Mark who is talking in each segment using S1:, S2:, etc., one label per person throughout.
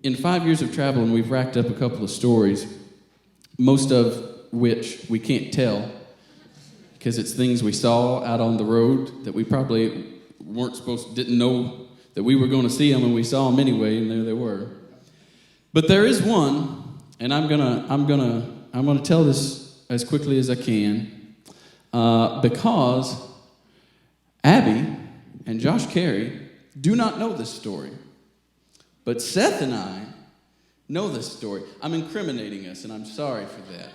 S1: in 5 years of traveling, we've racked up a couple of stories, most of which we can't tell because it's things we saw out on the road that we probably didn't know that we were going to see them, and we saw them anyway, and there they were. But there is one, and I'm gonna tell this as quickly as I can, because Abby and Josh Carey do not know this story. But Seth and I know this story. I'm incriminating us, and I'm sorry for that.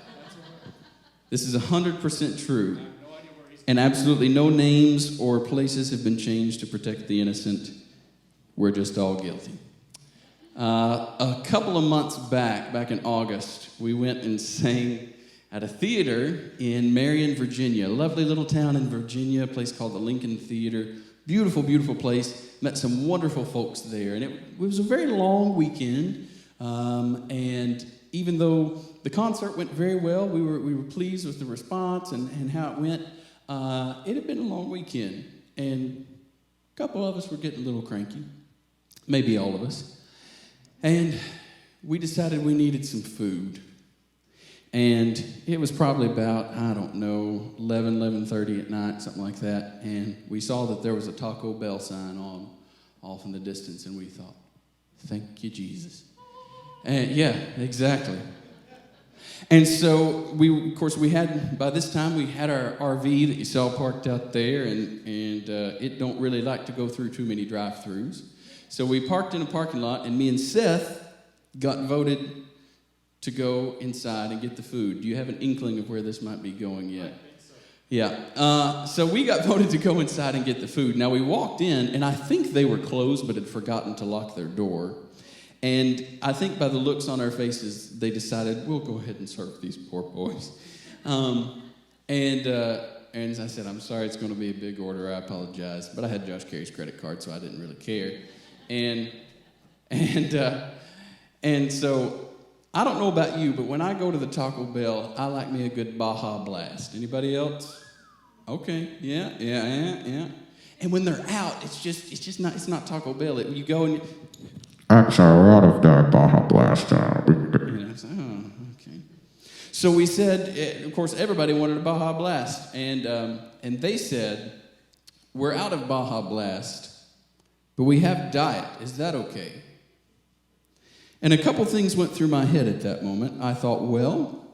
S1: This is 100% true. And absolutely no names or places have been changed to protect the innocent. We're just all guilty. A couple of months back in August, we went and sang at a theater in Marion, Virginia, a lovely little town in Virginia, a place called the Lincoln Theater. Beautiful, beautiful place. Met some wonderful folks there. And it was a very long weekend. And even though the concert went very well, we were pleased with the response and how it went. It had been a long weekend, and a couple of us were getting a little cranky, maybe all of us, and we decided we needed some food. And it was probably about, 11:30 at night, something like that, and we saw that there was a Taco Bell sign off in the distance, and we thought, thank you, Jesus. And yeah, exactly. And so by this time we had our RV that you saw parked out there, and it don't really like to go through too many drive-thrus. So we parked in a parking lot, and me and Seth got voted to go inside and get the food. Do you have an inkling of where this might be going yet? I think so. Yeah. So we got voted to go inside and get the food. Now we walked in, and I think they were closed but had forgotten to lock their door. And I think by the looks on our faces, they decided, we'll go ahead and serve these poor boys. And I said, I'm sorry, it's going to be a big order. I apologize. But I had Josh Carey's credit card, so I didn't really care. And so I don't know about you, but when I go to the Taco Bell, I like me a good Baja Blast. Anybody else? Okay, yeah. And when they're out, it's not Taco Bell. You go and
S2: Actually, we're out of the Baja Blast.
S1: Okay. So we said, of course, everybody wanted a Baja Blast, and they said, we're out of Baja Blast, but we have Diet. Is that okay? And a couple things went through my head at that moment. I thought, well,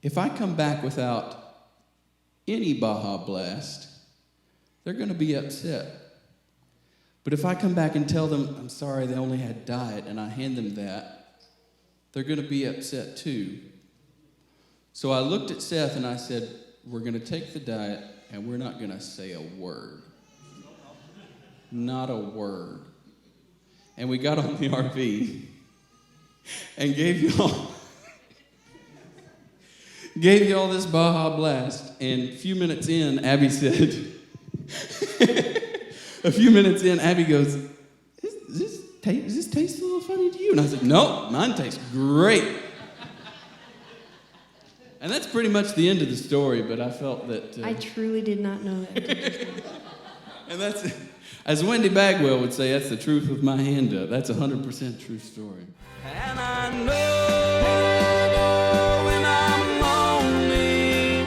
S1: if I come back without any Baja Blast, they're going to be upset. But if I come back and tell them, I'm sorry, they only had Diet, and I hand them that, they're going to be upset too. So I looked at Seth and I said, we're going to take the Diet, and we're not going to say a word. Not a word. And we got on the RV and gave y'all this Baja Blast. And a few minutes in, Abby said, Abby goes, does this taste a little funny to you? And I said, no, mine tastes great. And that's pretty much the end of the story, but I felt that...
S3: I truly did not know that.
S1: And that's, as Wendy Bagwell would say, that's the truth with my hand up. That's 100% true story.
S4: And I know when I'm lonely,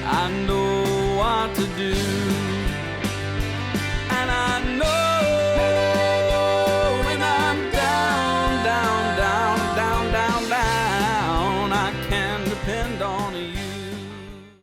S4: I know what to do. And I know when I'm down, I can depend on you.